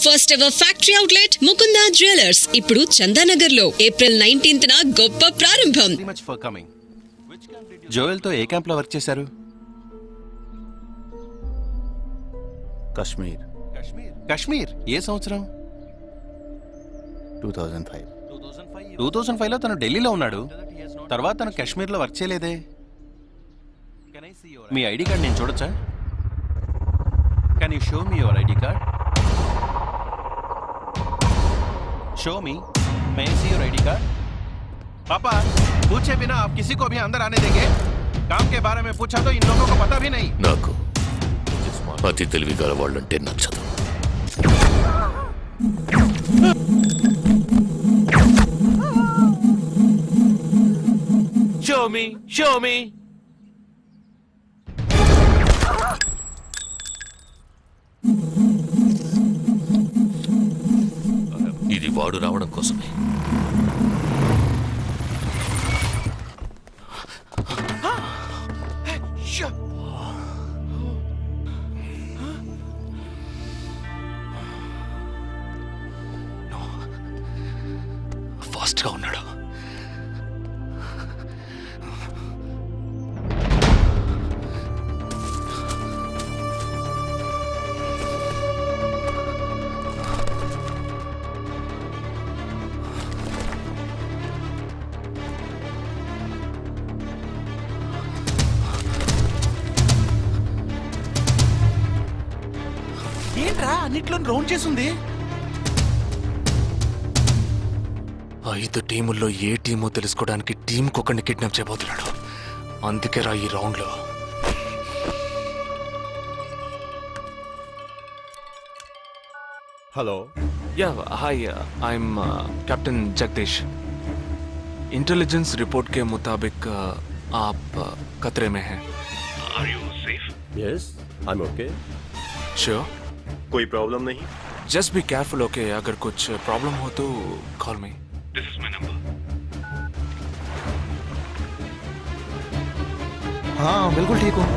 First ever factory outlet Mukunda jewellers ఇప్పుడు చందానగర్ లో April 19th గొప్ప ప్రారంభం. జోయల్ తో ఏ క్యాంప్ లో వర్క్ చేశారు? కశ్మీర్. కాశ్మీర్ ఏ సంవత్సరం? 2005. 2005 లో తను ఢిల్లీలో ఉన్నాడు. తర్వాత తను కాశ్మీర్ లో వర్క్ చేయలేదే. మీ ఐడి కార్డ్ నేను చూడొచ్చా? Can you show me your ID card? Show मी, मैं सी योर आईडी कार्ड. पापा, पूछे बिना आप किसी को भी अंदर आने देंगे? काम के बारे में पूछा तो इन लोगों को पता भी नहीं. నాకు అతి తెలివి గల వాళ్ళంటే నచ్చదు. Show me. ఇది వాడు రావడం కోసమే. ఫాస్ట్ గా ఉన్నాడు. ఏంట్రా అన్నిట్లో రౌండ్ చేసింది? 5 టీముల్లో ఏ టీమో తెలుసుకోవడానికి టీంకొకరిని కిడ్నాప్ చేయబోతున్నాడు. అందుకే రా ఈ రౌండ్ లో. हेलो. या hi, I am captain Jagdish. Intelligence report के मुताबिक आप खतरे में हैं. Are you safe? Yes, I am okay. Sure? कोई प्रॉब्लम नहीं. Just be careful, okay? अगर कुछ प्रॉब्लम हो तो call me. This is my number. हाँ बिल्कुल ठीक हूँ.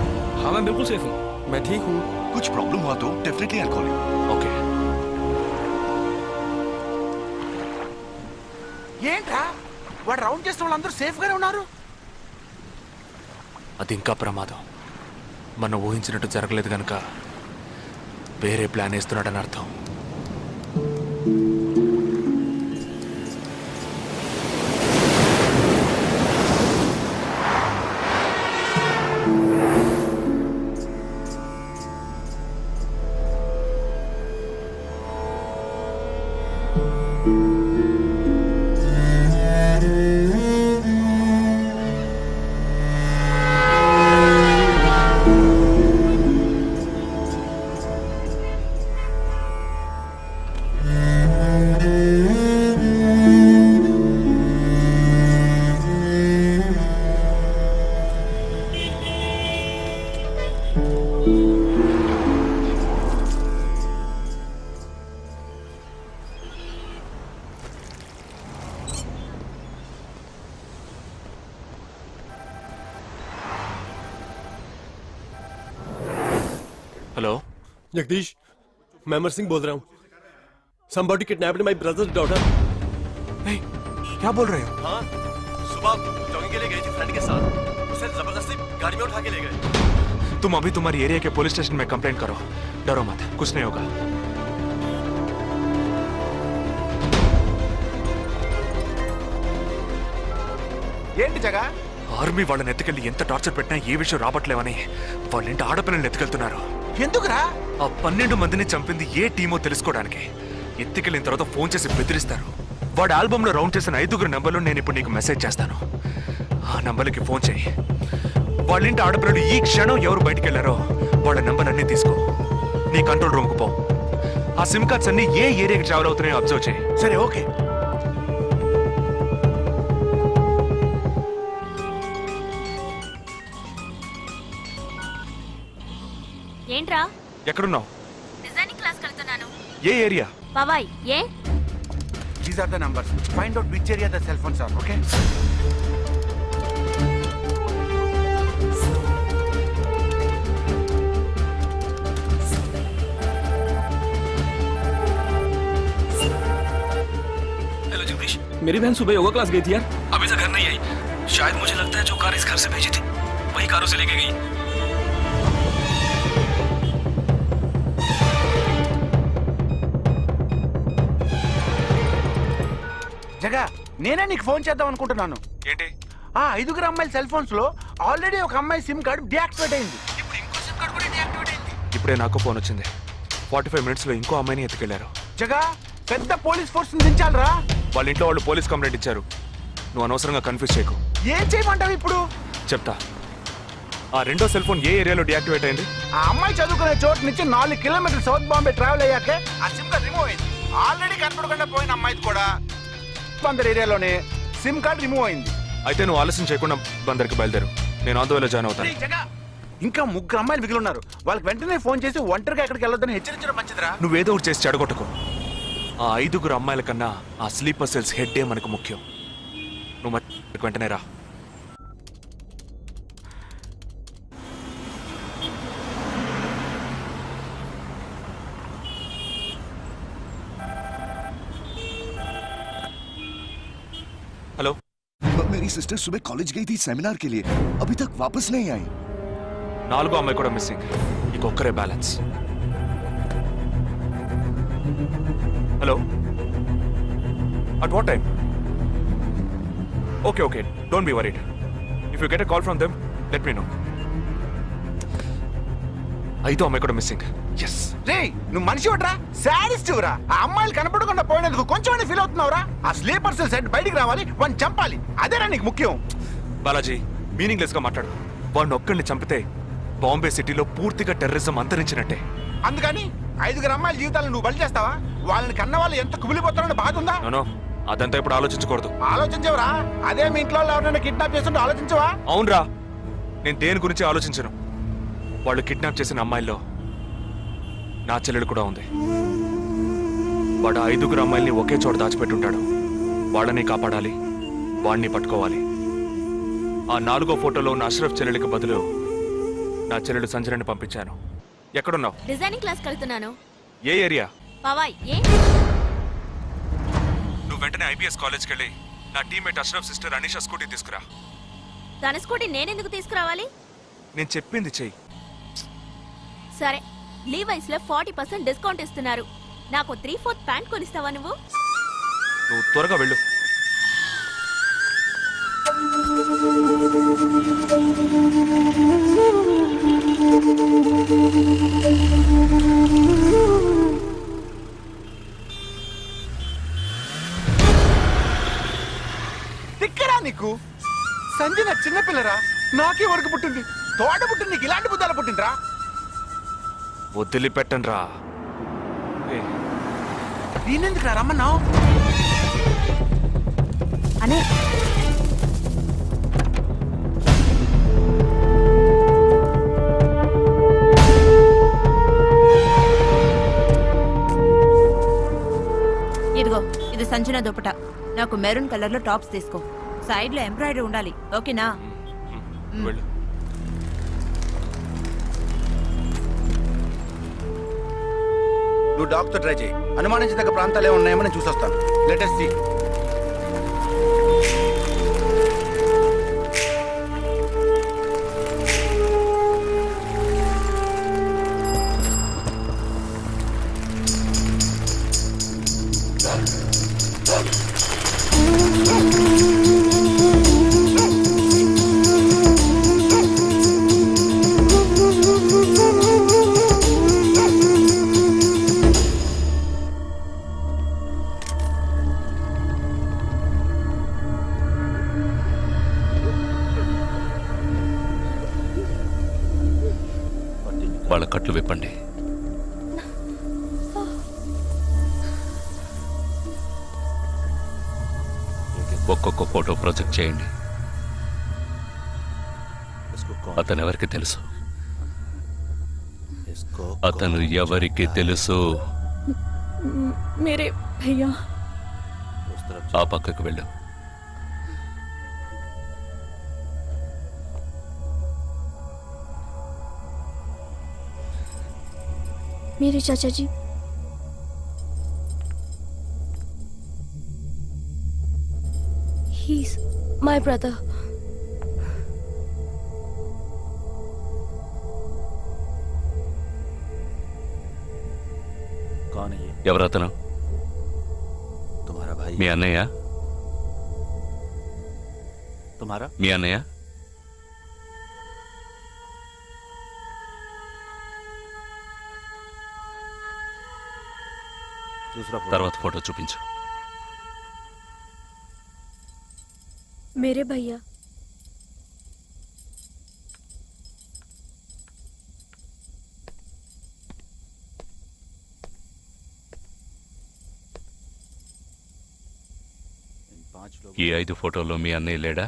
हाँ मैं बिल्कुल सेफ हूँ. मैं ठीक हूँ. कुछ प्रॉब्लम हुआ तो definitely I call you. Okay. ఏంట్రా వాడు రౌండ్ చేసిన వాళ్ళందరూ సేఫ్ గానే ఉన్నారు? అది ఇంకా ప్రమాదం. మనం ఊహించినట్టు జరగలేదు కనుక వేరే ప్లాన్ వేస్తున్నాడని అర్థం. हेलो जगदीश, मैं अमर सिंह बोल रहा हूँ. Somebody kidnapped my brother's daughter. नहीं, क्या बोल रहे हो? हाँ, सुबह जॉगिंग के लिए गई थी फ्रेंड के साथ. उसे जबरदस्ती गाड़ी में उठा के ले गए. तुम अभी तुम्हारी एरिया के पुलिस स्टेशन में कंप्लेंट करो. डरो मत, कुछ नहीं होगा. ఏంటి జగా? ఆర్మీ వాళ్ళని ఎత్తుకెళ్ళి ఎంత టార్చర్ పెట్టినా ఏ విషయం రాబట్లేవని వాళ్ళింటి ఆడపిల్లల్ని ఎత్తుకెళ్తున్నారు. ఎందుకురా? ఆ 12 మందిని చంపింది ఏ టీమో తెలుసుకోవడానికి. ఎత్తుకెళ్ళిన తర్వాత ఫోన్ చేసి బెదిరిస్తారు. వాడు ఆల్బమ్ లో రౌండ్ చేసిన 5 నంబర్లు నేను ఇప్పుడు నీకు మెసేజ్ చేస్తాను. ఆ నంబర్లకి ఫోన్ చేయి. వాళ్ళింటి ఆడపిల్లలు ఈ క్షణం ఎవరు బయటికి వెళ్ళారో వాళ్ళ నంబర్లన్నీ తీసుకో. నీ కంట్రోల్ రూమ్కు పో. ఆ సిమ్ కార్డ్స్ అన్ని ఏ ఏరియాకి ట్రావెల్ అవుతున్నాయో అబ్జర్వ్ చేయి. సరే ఓకే. ఏంట్రా? ఎక్కడున్నావు? డిజైనింగ్ క్లాస్ వెళ్తున్నాను. ఏ ఏరియా? పవాయ్. ఏ? These are the numbers. Find out which area the cell phones are, okay? मेरी बहन सुबह योगा क्लास गई थी यार। अभी तक घर नहीं आई। शायद मुझे लगता है जो कार इस घर से भेजी थी वही कार उसे लेके गई। జగా నేనే నీకు ఫోన్ చేద్దాం అనుకుంటున్నాను. ఏంటి? ఆ 5 అమ్మాయిల సెల్ ఫోన్స్ లో ఆల్రెడీ ఒక అమ్మాయి సిమ్ కార్డ్ డియాక్టివేట్ అయింది. ఇప్పుడు ఇంకో సిమ్ కార్డ్ కూడా డియాక్టివేట్ అయింది. ఇప్పుడే నాకు ఫోన్ వచ్చింది. 45 minutes లో ఇంకో అమ్మాయిని ఎత్తుకెళ్లారు. జగా పెద్ద పోలీస్ ఫోర్స్ దించాలరా. వాళ్ళ ఇంట్లో వాళ్ళు పోలీస్ కంప్లైంట్ ఇచ్చారు. నువ్వు అనవసరంగా కన్ఫ్యూజ్ చేయకు. ఏం చేయమంటావు ఇప్పుడు? చెప్తా. ఆ రెండో సెల్ ఫోన్ ఏ ఏరియాలో డియాక్టివేట్ అయింది? ఆ అమ్మాయి చదువుకునే చోటు నుంచి 4 కిలోమీటర్లు సౌత్ బాంబే ట్రావెల్ అయ్యాకే ఆ సిమ్ కార్డ్ రిమూవ్ అయింది. ఆల్రెడీ కనపడకుండా పోయిన అమ్మాయిది కూడా బందర్ ఏరియాలోనే సిమ్ కార్డ్ రిమూవ్ అయింది. అయితే నువ్వు ఆలస్యం చేయకుండా బందర్కి బయలుదేరు. నేను ఆందోళన జాయిన్ అవుతాను. జగా ఇంకా 3 అమ్మాయిలు మిగిలి ఉన్నారు. వాళ్ళకి వెంటనే ఫోన్ చేసి ఒంటరిగా ఎక్కడికి వెళ్ళొద్దని హెచ్చరించడం మంచిదిరా. నువ్వేదో ఒకటి చేసి చెడగొట్టకు. ఆ 5 అమ్మాయిల కన్నా ఆ స్లీపర్ సెల్స్ హెడ్డే మనకు ముఖ్యం. నువ్వు వెంటనే రా. हेलो। मेरी सिस्टर सुबह कॉलेज गई थी सेमिनार के लिए, अभी तक वापस नहीं आई। 4 అమ్మాయి కూడా మిస్సింగ్. ఇంకొక్కరే balance. Hello, at what time? Okay okay, don't be worried. If you get a call from them let me know. 5 అమ్మాయి కూడా మిస్సింగ్. ఎస్. రే నువ్వు మనిషి ఒకట్రా, సాడిస్ట్ రా. ఆ అమ్మాయిలు కనపడకుండా పోయినందుకు కొంచెం ఫీల్ అవుతున్నావురా. ఆ స్లీపర్ సెల్ సెట్ బయటికి రావాలి, వాడిని చంపాలి. అదేరా నీకు ముఖ్యం. బాలాజీ, మీనింగ్లెస్ గా మాట్లాడు. వాడిని ఒక్కడిని చంపితే బాంబే సిటీలో పూర్తిగా టెర్రరిజం అంతరించినట్టే. అందుకని 5 అమ్మాయిల జీవితాలను నువ్వు బలి చేస్తావా? వాళ్ళని కన్న వాళ్ళు ఎంత కుమిలిపోతారని బాధ ఉందా? నో, అదంతా ఇప్పుడు ఆలోచించకూడదు. ఆలోచించవరా? అదే మీ ఇంట్లో ఎవరైనా కిడ్నాప్ చేస్తుంటే ఆలోచించవా? అవునరా, నేను దేని గురించి ఆలోచించను. వాళ్ళు కిడ్నాప్ చేసిన అమ్మాయిల్లో నా చెల్లెలు కూడా ఉంది. వాడు 5 అమ్మాయిల్ని ఒకే చోట దాచిపెట్టుంటాడు. వాళ్ళని కాపాడాలి, వాడిని పట్టుకోవాలి. ఆ 4వ ఫోటోలో ఉన్న అష్రఫ్ చెల్లెలికి బదులు నా చెల్లెలు సంజనని పంపించాను. ఎక్కడున్నావు? డిజైనింగ్ క్లాస్ వెళ్తున్నాను. ఏ ఏరియా? పవాయ్. ఏ? నువ్వు వెంటనే IBS కాలేజ్కి వెళ్ళి నా teammate Ashraf sister Anisha scooty తీసుకురా. తన స్కూటీ నేనెందుకు తీసుకురావాలి? నేను చెప్పింది చెయ్యి. సరే, లీవైస్ లో 40% డిస్కౌంట్ ఇస్తున్నారు. నాకు 3/4 ప్యాంట్ కొనిస్తావా నువ్వు? నువ్వు త్వరగా వెళ్ళు. తిక్కరా నీకు? సంజన చిన్నపిల్లరా, నాకే వరకు పుట్టింది. తోడ పుట్టింది, నీకు ఇలాంటి బుద్ధాలు పుట్టిందిరా. వదిలిపెట్టను రా. నేనెందుకు రమ్మన్నావు? అనే ఇదిగో, ఇది సంజన దుపట. నాకు మెరూన్ కలర్ లో టాప్స్ తీసుకో. సైడ్ లో ఎంబ్రాయిడరీ ఉండాలి, ఓకేనా? వెళ్ళు. నువ్వు డాక్టర్ ట్రై చేయి. అనుమానించదగ్గ ప్రాంతాలు ఏమి ఉన్నాయేమో నేను చూసొస్తాను. Latest see. వాళ్ళ కట్లు విప్పండి. ఒక్కొక్క ఫోటో ప్రొజెక్ట్ చేయండి. అతను ఎవరికి తెలుసు? అతను ఎవరికి తెలుసు? మేరే భయ్యా. ఆ పక్కకు వెళ్ళు. मेरे चाचा जी। He's my brother. कौन है ये? ఎవరతను? तुम्हारा भाई? మీ అన్నయ్య? तुम्हारा? మీ అన్నయ్య? दूसरा फोटो। తర్వాత ఫోటో చూపించు. मेरे भैया. इन 5 लोग। ఈ 5 ఫోటోల్లో మీ అన్నయ్య లేడా?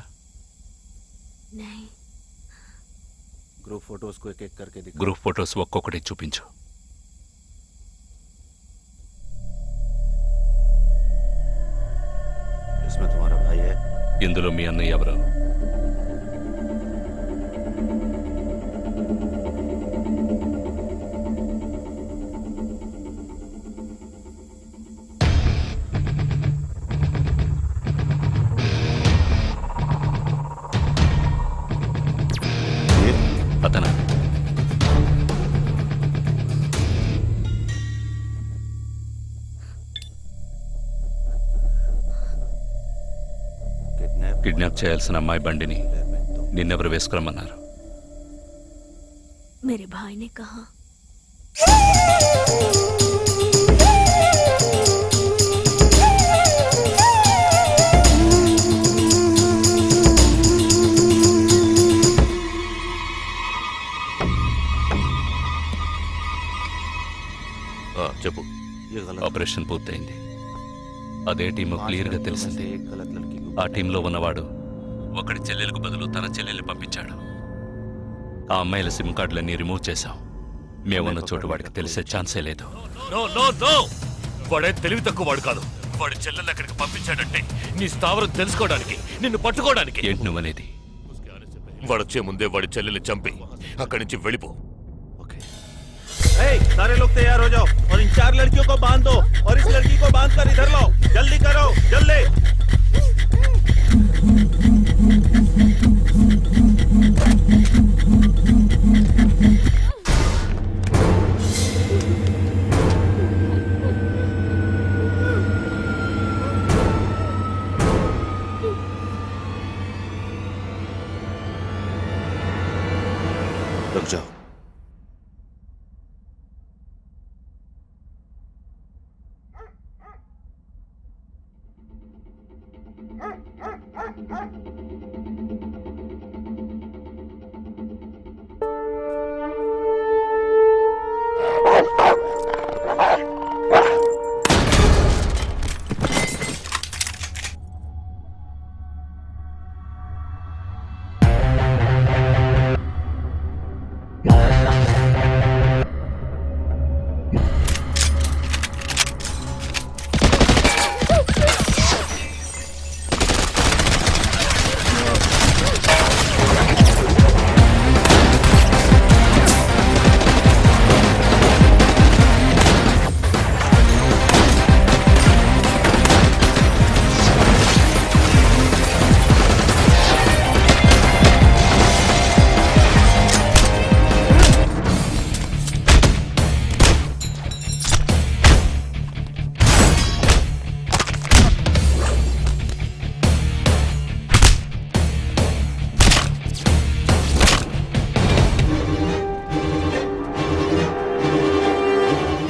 नहीं. ग्रुप फोटोज को एक-एक करके दिखा। గ్రూప్ ఫోటోస్ ఒక్కొక్కటి చూపించు. इसमें तुम्हारा भाई है? ఇందులో మీ అన్నయ్య ఎవరు? ये అతనా? కిడ్నాప్ చేయాల్సిన అమ్మాయి బండిని నిన్నెవరు వేసుకురమ్మన్నారు? मेरे भाई ने कहा. చెప్పు. ये गलत। ఆపరేషన్ పూర్తయింది. అదే టీము 5 క్లియర్ గా लड़कियों में తెలిసింది. से एक गलत लड़की को। ఆ టీంలో ఉన్నవాడు ఒకడి చెల్లెలకు బదులు తన చెల్లెల్ని పంపించాడు. ఆ అమ్మాయిల సిమ్ కార్డులన్నీ రిమూవ్ చేశాం. మేమున్న చోటు వాడికి తెలిసే ఛాన్సే లేదు. వాడే తెలివి తక్కువ వాడు కాదు. వాడి చెల్లెల్ని అక్కడికి పంపించాడంటే నీ స్థావరం తెలుసుకోవడానికి, నిన్ను పట్టుకోవడానికి. ఏంటి నువ్వనేది? వాడొచ్చే ముందే వాడి చెల్లెల్ని చంపి అక్కడి నుంచి వెళ్ళిపో. सारे लोग तैयार हो जाओ और इन 4 लड़कियों को बांध दो और इस लड़की को बांध कर इधर लाओ। जल्दी करो, जल्दी। रुक जाओ।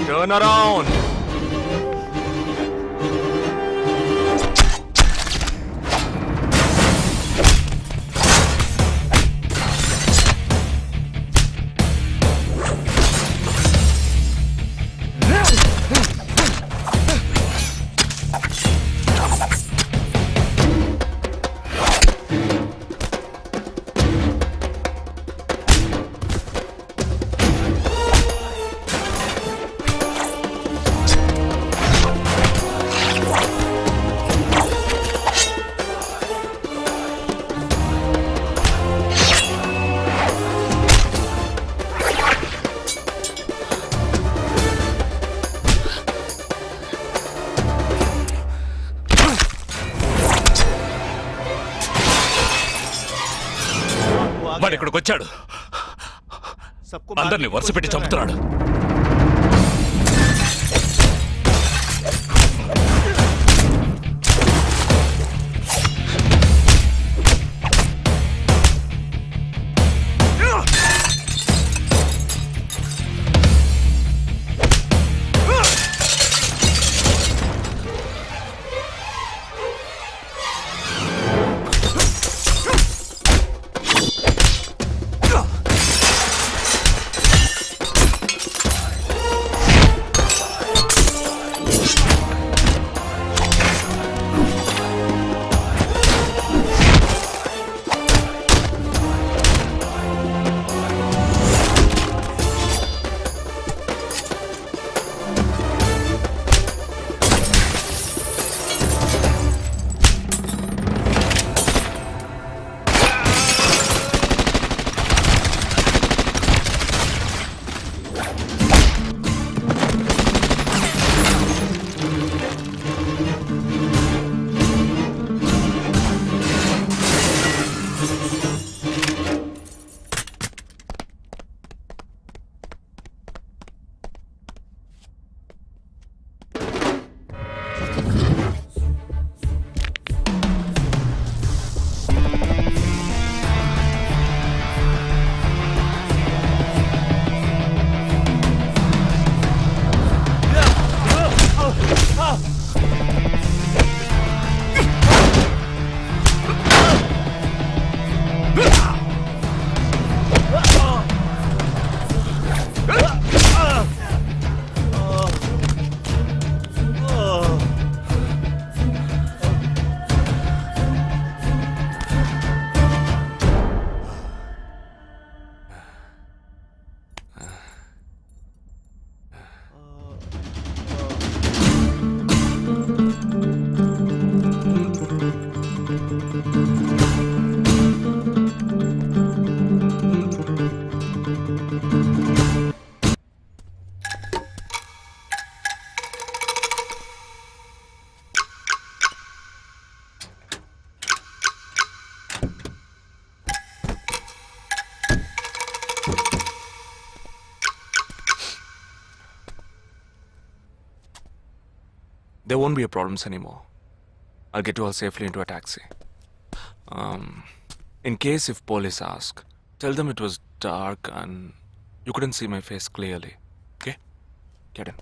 Turn around. వాడు ఇక్కడికి వచ్చాడు, అందరినీ వరుస పెట్టి చంపుతున్నాడు. There won't be a problems anymore. I'll get you all safely into a taxi. In case if police ask, tell them it was dark and you couldn't see my face clearly. Okay? Get in.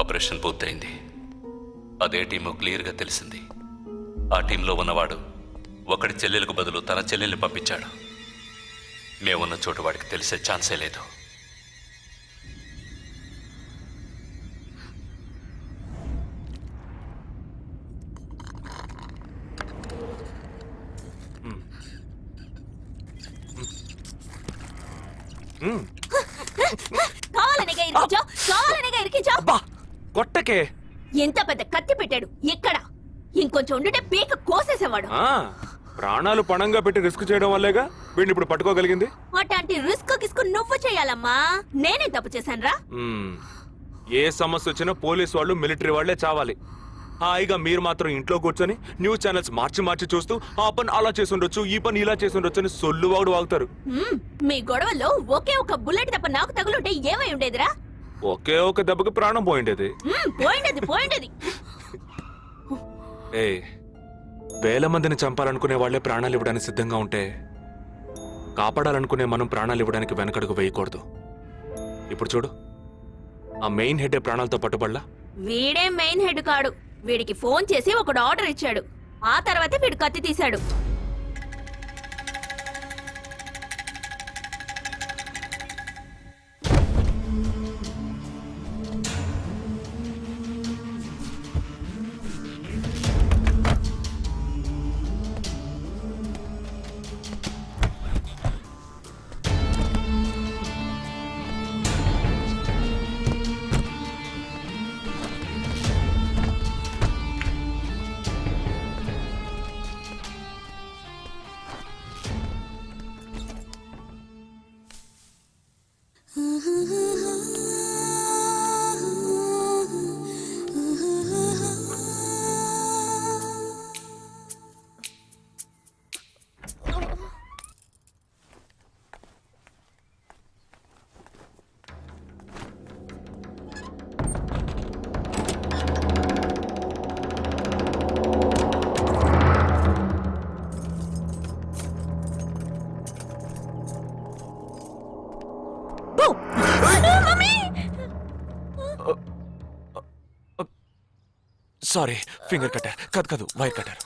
Operation పూర్తయింది. అదే team క్లియర్గా తెలిసింది. ఆ టీంలో ఉన్నవాడు ఒకడి చెల్లెలకు బదులు తన చెల్లెల్ని పంపించాడు. మేమున్న చోటు వాడికి తెలిసే ఛాన్సే లేదు. కావాలనేగా ఇరికించావు. కొట్టకే. ఎంత పెద్ద కత్తి పెట్టాడు. ఎక్కడ ఇంకొంచెం ఉంటే పీక కోసేసేవాడు. ప్రాణాలు పణంగా పెట్టి రిస్క్ చేయడం వల్లేగా వీడిని ఇప్పుడు పట్టుకోగలిగింది. అట్లాంటి రిస్క్ కిస్కు నువ్వు చేయాలమ్మా. నేనే తప్పు చేశానురా. ఏ సమస్య వచ్చినా పోలీస్ వాళ్ళు మిలిటరీ వాళ్లే చావాలి. హాయిగా మీరు మాత్రం ఇంట్లో కూర్చొని న్యూస్ ఛానల్స్ మార్చి చూస్తూ ఆ పని అలా చేసి ఉండొచ్చు, ఈ పని ఇలా చేసి ఉండొచ్చు అని సొల్లు వాడు వాగుతారు. మీ గొడవల్లో ఒకే ఒక బుల్లెట్ తప్ప నాకు తగులుంటే ఏమై ఉండేదిరా? ఒకే ఒక దెబ్బకి ప్రాణం పోయిండేది. పోయిండేది. వేల మందిని చంపాలనుకునే వాళ్లే ప్రాణాలు ఇవ్వడానికి సిద్ధంగా ఉంటే కాపాడాలనుకునే మనం ప్రాణాలు ఇవ్వడానికి వెనకడుగు వేయకూడదు. ఇప్పుడు చూడు, ఆ మెయిన్ హెడ్ ప్రాణాలతో పట్టుబడలా. వీడే మెయిన్ హెడ్ కాడు. వీడికి ఫోన్ చేసి ఒకడు ఆర్డర్ ఇచ్చాడు. ఆ తర్వాత వీడు కత్తి తీశాడు. సారీ ఫింగర్ కట్టర్ కాదు వైర్ కట్టర్